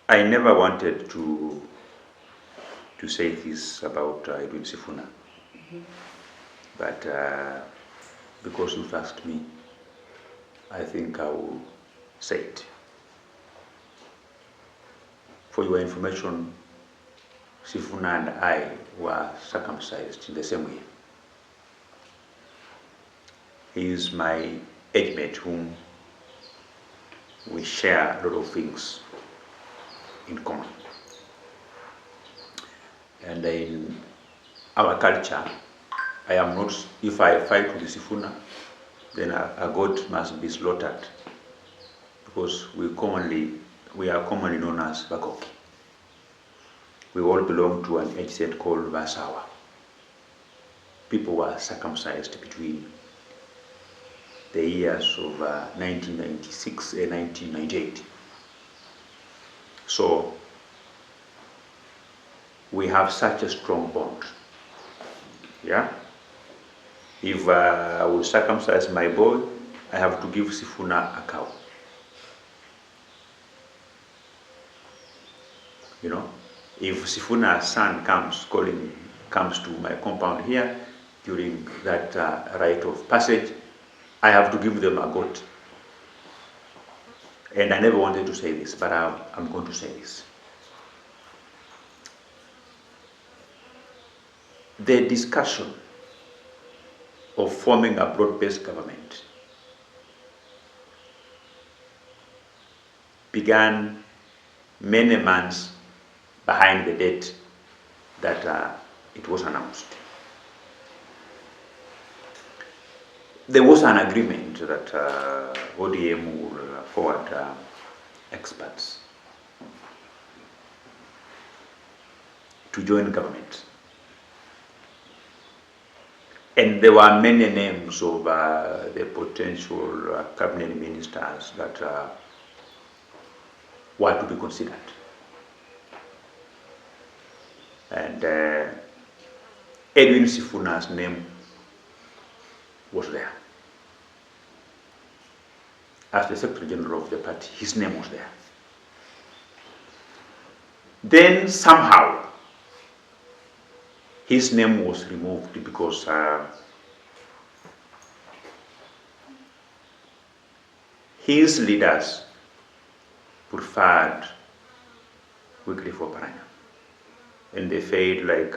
I never wanted to say this about Edwin Sifuna, but because you've asked me, I think I will say it. For your information, Sifuna and I were circumcised in the same way. He is my age mate whom we share a lot of things in common. And in our culture, I am not, if I fight with Sifuna, then a goat must be slaughtered, because we are commonly known as Bakoki. We all belong to an age set called Basawa. People were circumcised between the years of 1996 and 1998. So we have such a strong bond. Yeah? If I will circumcise my boy, I have to give Sifuna a cow. You know, if Sifuna's son comes to my compound here during that rite of passage, I have to give them a goat. And I never wanted to say this, but I'm going to say this. The discussion of forming a broad-based government began many months behind the date that it was announced. There was an agreement that ODM will forward experts to join government. And there were many names of the potential cabinet ministers that were to be considered. And Edwin Sifuna's name was there. As the Secretary General of the party, his name was there. Then somehow, his name was removed because his leaders preferred Wycliffe Oparanya. And they felt like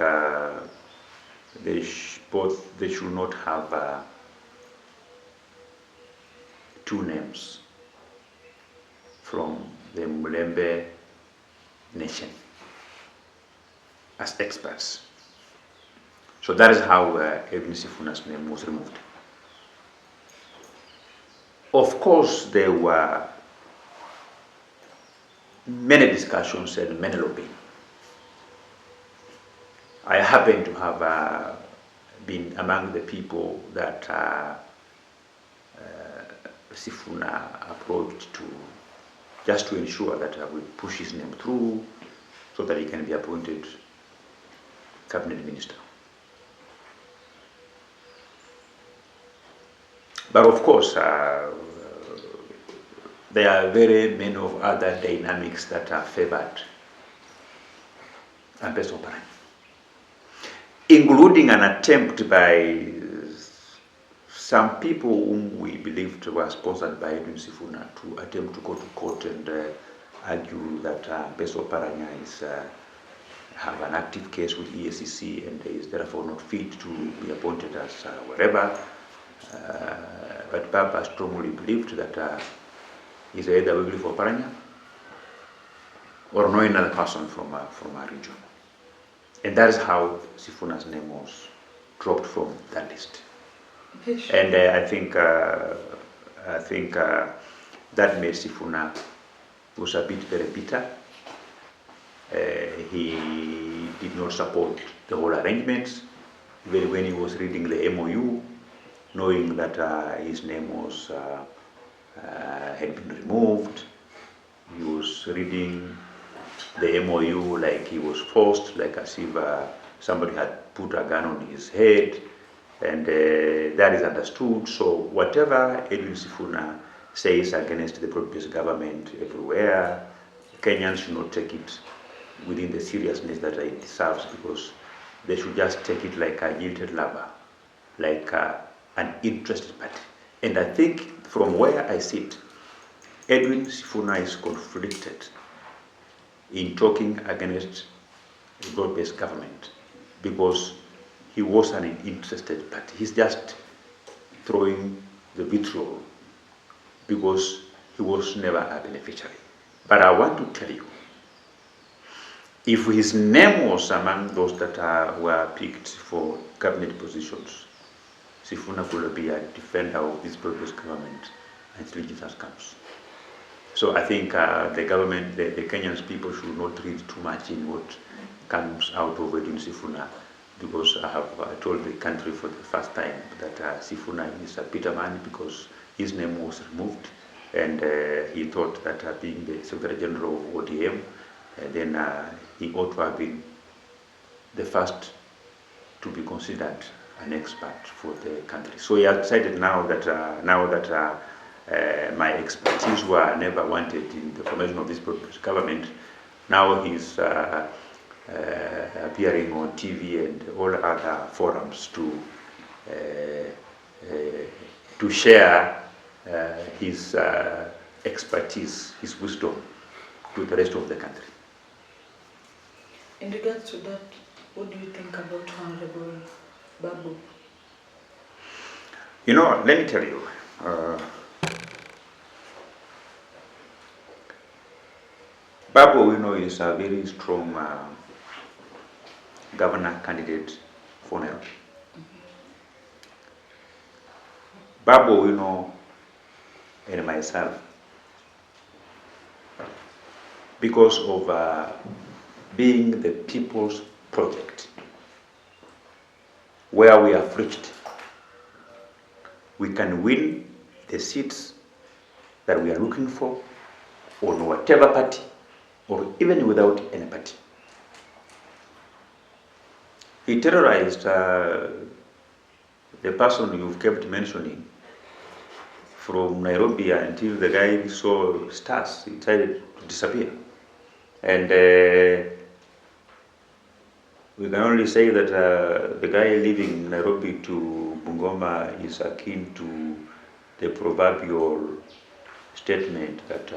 they should not have two names from the Mulembe nation as experts. So that is how Edwin Sifuna's name was removed. Of course, there were many discussions and many lobbying. I happen to have been among the people that Sifuna approached just to ensure that we push his name through so that he can be appointed cabinet minister. But of course, there are very many of other dynamics that are favored Mpesa Oparanya, including an attempt by some people whom we believed were sponsored by Edwin Sifuna to attempt to go to court and argue that Mpesa Oparanya have an active case with EACC and is therefore not fit to be appointed as wherever. But Papa strongly believed that he's either Wycliffe Oparanya or no another person from our region. And that is how Sifuna's name was dropped from that list. And I think that made Sifuna was a bit very bitter. He did not support the whole arrangements, even when he was reading the MOU, knowing that his name was had been removed. He was reading the MOU like he was forced, like as if somebody had put a gun on his head, and that is understood. So whatever Edwin Sifuna says against the broad-based government everywhere, Kenyans should not take it within the seriousness that it deserves, because they should just take it like a jilted lover, like an interested party. And I think from where I sit, Edwin Sifuna is conflicted in talking against a broad-based government because he was an interested party. He's just throwing the vitriol because he was never a beneficiary. But I want to tell you, if his name was among those that were picked for cabinet positions, Sifuna could be a defender of this broad-based government until Jesus comes. So I think the government, the Kenyan people should not read too much in what comes out of Edwin Sifuna, because I have told the country for the first time that Sifuna is a bitter man because his name was removed, and he thought that being the Secretary General of ODM, then he ought to have been the first to be considered an expert for the country. So he has decided now that my expertise were never wanted in the formation of this government, now he's appearing on TV and all other forums to share his expertise, his wisdom to the rest of the country. In regards to that, what do you think about Honorable Babu? You know, let me tell you, Babu, we know, is a very strong governor candidate for now. Babu, we know, and myself, because of being the people's project, where we have reached, we can win the seats that we are looking for on whatever party, or even without any party. He terrorized the person you've kept mentioning from Nairobi until the guy saw stars. He decided to disappear. And we can only say that the guy living in Nairobi to Bungoma is akin to the proverbial statement that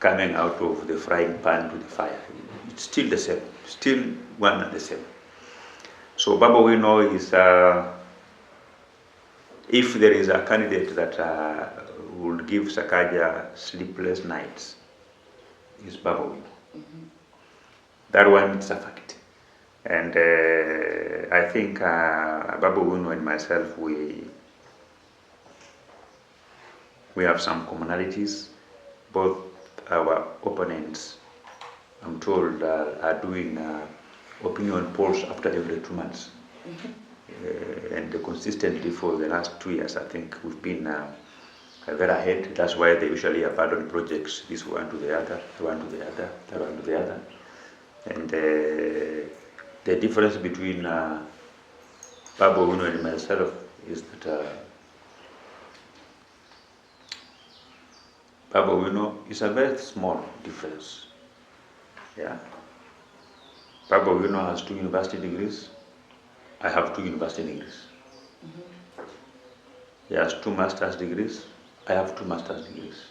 coming out of the frying pan to the fire. It's still the same, still one and the same. So Baba, we know, is if there is a candidate that will give Sakaja sleepless nights, is Baba Wino. Mm-hmm. That one is a fact. And I think Baba Wino and myself, we have some commonalities. Both our opponents, I'm told, are doing opinion polls after every 2 months. Mm-hmm. And consistently for the last 2 years, I think we've been very ahead. That's why they usually abandon projects, this one to the other, one to the other, that one to the other. And the difference between Baba Wino and myself is that Baba Wino is a very small difference. Yeah. Baba Wino has 2 university degrees. I have 2 university degrees. Mm-hmm. He has 2 master's degrees. I have 2 master's degrees.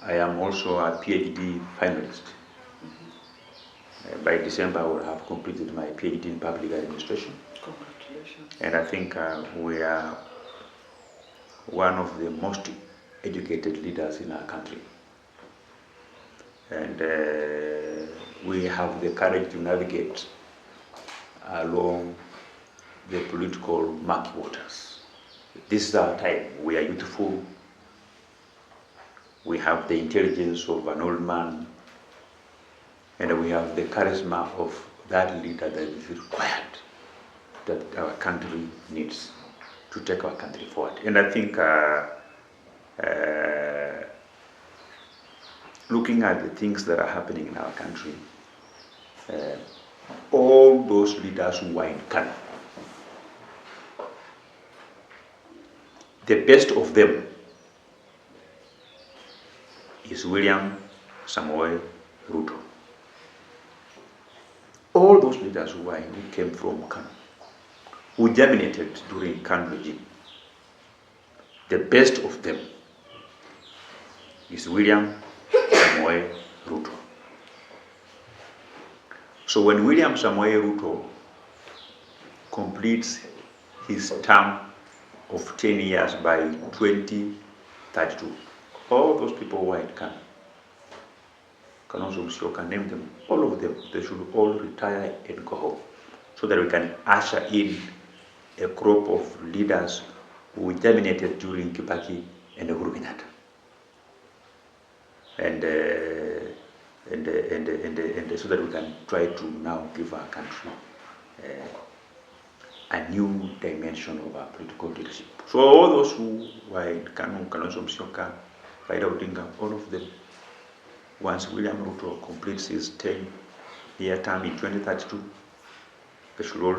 I am also a PhD finalist. Mm-hmm. By December, I will have completed my PhD in public administration. Congratulations. And I think we are one of the most educated leaders in our country. And we have the courage to navigate along the political murky waters. This is our time. We are youthful. We have the intelligence of an old man, and we have the charisma of that leader that is required, that our country needs to take our country forward. And I think looking at the things that are happening in our country, all those leaders who are in Kano, the best of them is William Samoei Ruto. All those leaders who came from Kanu, who germinated during Kanu regime, the best of them is William Samoei Ruto. So when William Samoei Ruto completes his term of 10 years by 2032, all those people who are in Kanu, you can name them, all of them, they should all retire and go home, so that we can usher in a crop of leaders who germinated during Kibaki and Uhuru Kenyatta. And so that we can try to now give our country a new dimension of our political leadership. So all those who were in Kanu, Kalonzo Musyoka, Raila Odinga, all of them, once William Ruto completes his 10-year term in 2032, they should all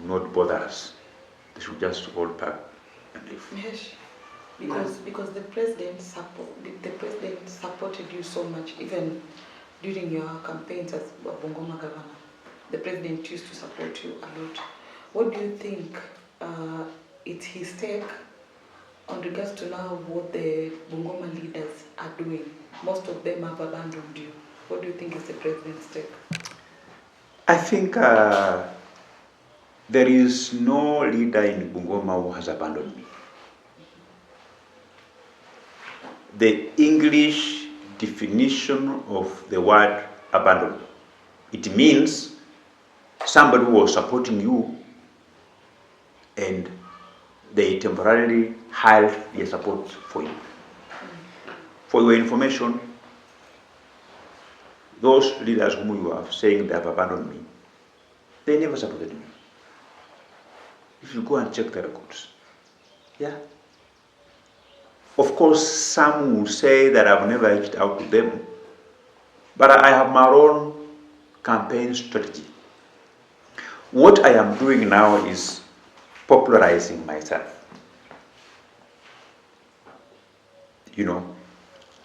not bother us. They should just all pack and leave. Yes, because the president supported you so much, even during your campaigns as Bungoma governor. The president used to support you a lot. What do you think it's his take on regards to now what the Bungoma leaders are doing? Most of them have abandoned you. What do you think is the president's take? I think there is no leader in Bungoma who has abandoned me. The English definition of the word abandon, it means somebody who was supporting you and they temporarily halve their support for you. For your information, those leaders whom you are saying they have abandoned me, they never supported me. If you go and check the records, yeah. Of course, some will say that I've never reached out to them, but I have my own campaign strategy. What I am doing now is popularizing myself. You know,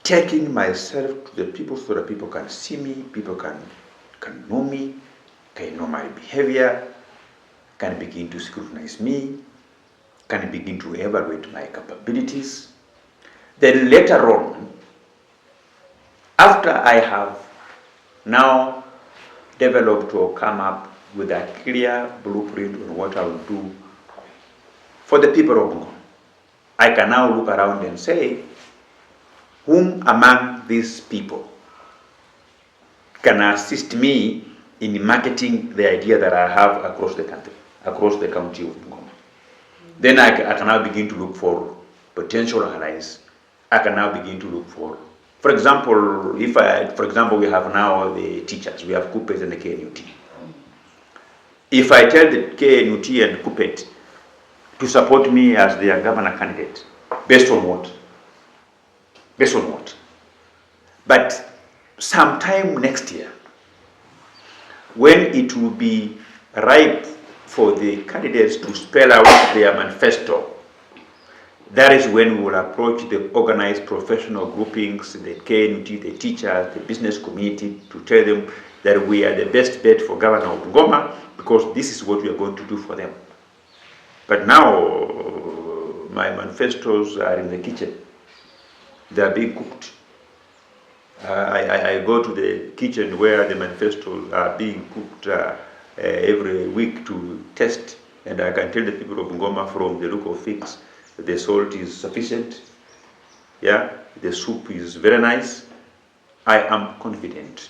taking myself to the people so that people can see me, people can know me, can know my behavior, can begin to scrutinize me, can begin to evaluate my capabilities. Then later on, after I have now developed or come up with a clear blueprint on what I will do for the people of Bungoma, I can now look around and say, whom among these people can assist me in marketing the idea that I have across the country, across the county of Bungoma? Then I can now begin to look for potential allies. I can now begin to look for example, we have now the teachers, we have KUPPET and the KNUT. If I tell the KNUT and KUPPET to support me as their governor candidate, based on what? Based on what? But sometime next year, when it will be ripe for the candidates to spell out their manifesto, that is when we will approach the organized professional groupings, the KNUT, the teachers, the business community, to tell them that we are the best bet for Governor of Bungoma, because this is what we are going to do for them. But now, my manifestos are in the kitchen. They are being cooked. I go to the kitchen where the manifestos are being cooked every week to test, and I can tell the people of Bungoma from the look of things, the salt is sufficient, yeah, the soup is very nice. I am confident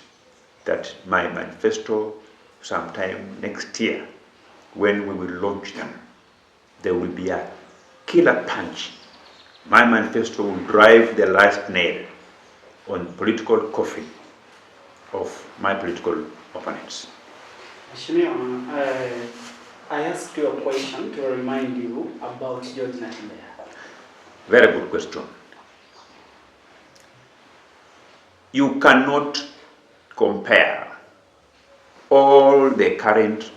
that my manifesto sometime next year, when we will launch them, there will be a killer punch. My manifesto will drive the last nail on political coffin of my political opponents. I asked you a question to remind you about George Natembeya. Very good question. You cannot compare all the current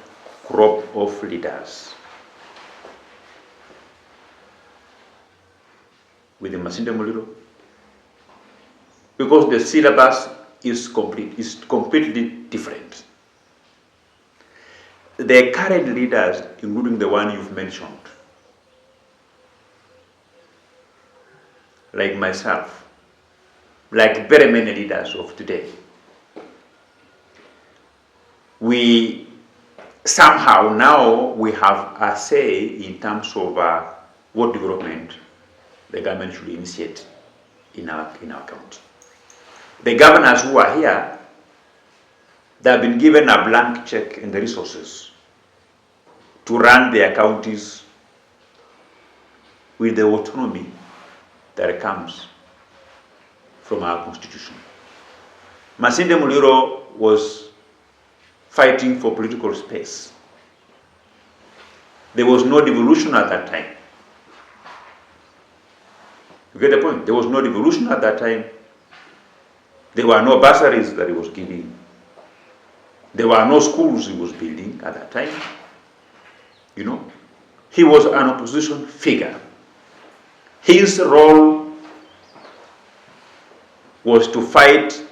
crop of leaders with the Masinde Muliro, because the syllabus is completely different. The current leaders, including the one you've mentioned, like myself, like very many leaders of today, we somehow now we have a say in terms of what development the government should initiate in our county. The governors who are here, they have been given a blank check and the resources to run their counties with the autonomy that comes from our constitution. Masinde Muliro was fighting for political space. There was no devolution at that time. You get the point? There was no devolution at that time. There were no bursaries that he was giving. There were no schools he was building at that time. You know, he was an opposition figure. His role was to fight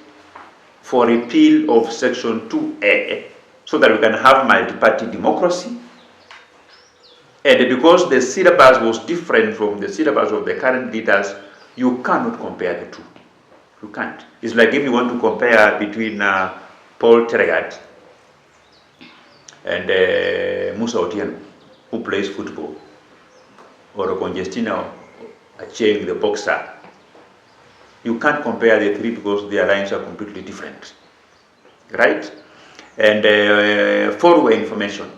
for repeal of Section 2A so that we can have multi-party democracy. And because the syllabus was different from the syllabus of the current leaders, you cannot compare the two. You can't. It's like if you want to compare between Paul Terregat and Musa Otieno, who plays football, or Congestina Acheng, the boxer. You can't compare the three because their lines are completely different, right? And for your information,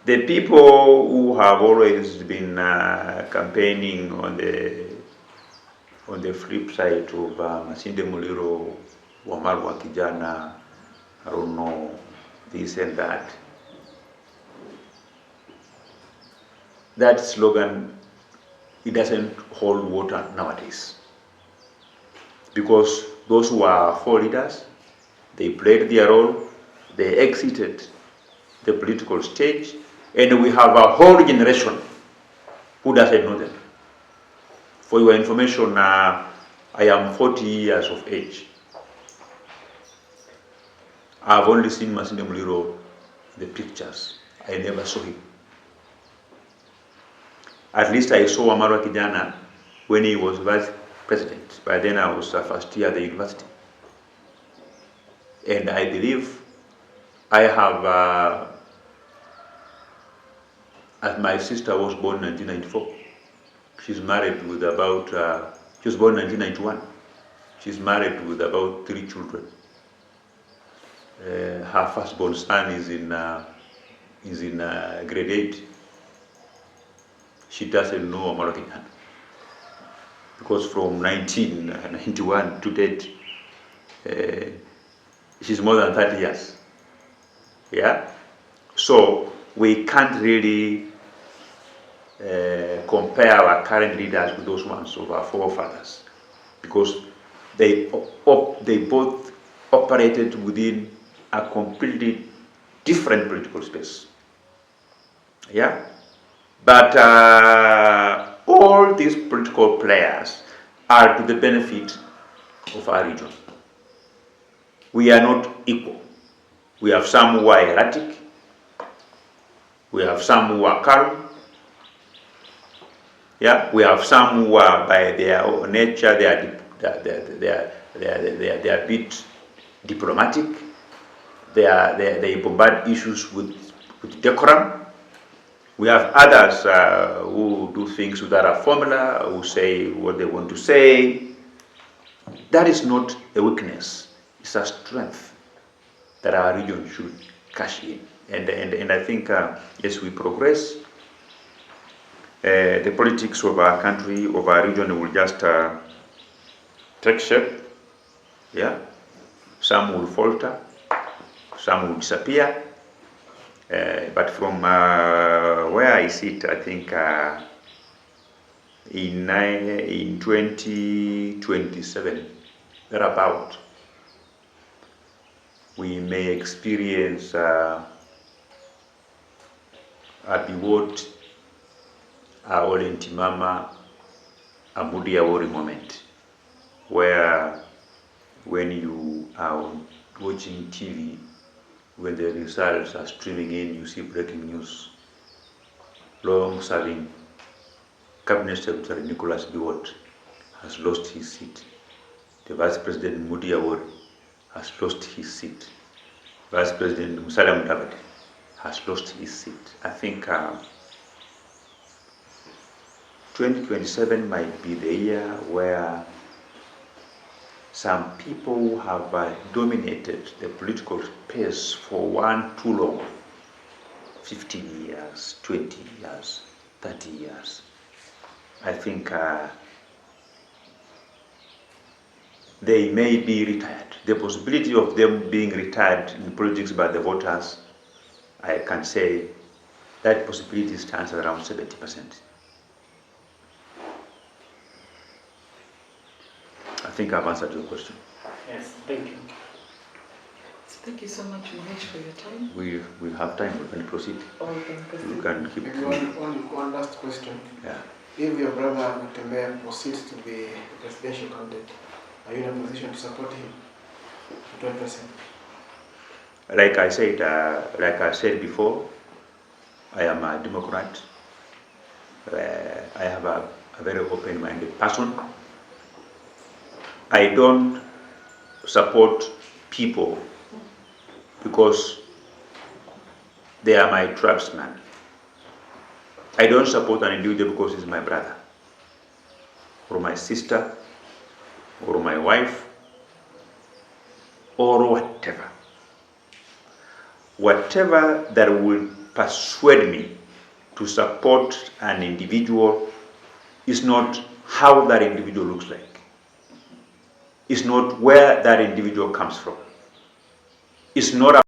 the people who have always been campaigning on the flip side of Masinde Muliro, Wamarwa Kijana, I don't know, this and that. That slogan, it doesn't hold water nowadays. Because those who are for leaders, they played their role, they exited the political stage, and we have a whole generation who doesn't know them. For your information, I am 40 years of age. I've only seen Masinde Muliro, the pictures. I never saw him. At least I saw Wamarwa Kijana when he was vice president. By then I was first year at the university. And I believe I have, as my sister was born in 1994. She's married with about, she was born in 1991. She's married with about 3 children. Her firstborn son is in grade 8. She doesn't know American Hand because from 1991 to date, she's more than 30 years. Yeah, so we can't really compare our current leaders with those ones of our forefathers because they both operated within a completely different political space. Yeah. But all these political players are to the benefit of our region. We are not equal. We have some who are erratic. We have some who are calm. Yeah, we have some who are by their own nature they are a bit diplomatic. They bombard issues with decorum. We have others who do things without a formula, who say what they want to say. That is not a weakness, it's a strength that our region should cash in. And I think as we progress, the politics of our country, of our region will just take shape. Yeah, some will falter, some will disappear. But from where I sit, I think in 2027, thereabout, we may experience a biwot Olentimama a Mudia worry moment where when you are watching TV, when the results are streaming in, you see breaking news. Long-serving Cabinet Secretary Nicholas Biwott has lost his seat. The Vice President Mudi Awori has lost his seat. Vice President Musalia Mudavadi has lost his seat. I think 2027 might be the year where some people have dominated the political space for too long, 15 years, 20 years, 30 years. I think they may be retired. The possibility of them being retired in politics by the voters, I can say that possibility stands at around 70%. I think I've answered your question. Yes, thank you. Thank you so much, Mahesh, for your time. We have time. We can proceed. Oh, we can proceed. You can keep. Maybe one last question. Yeah. If your brother Natembeya proceeds to be a presidential candidate, are you in a position to support him for 20%? Like I said before, I am a Democrat. I have a very open-minded person. I don't support people because they are my tribesmen. I don't support an individual because he's my brother, or my sister, or my wife, or whatever. Whatever that will persuade me to support an individual is not how that individual looks like. It's not where that individual comes from. It's not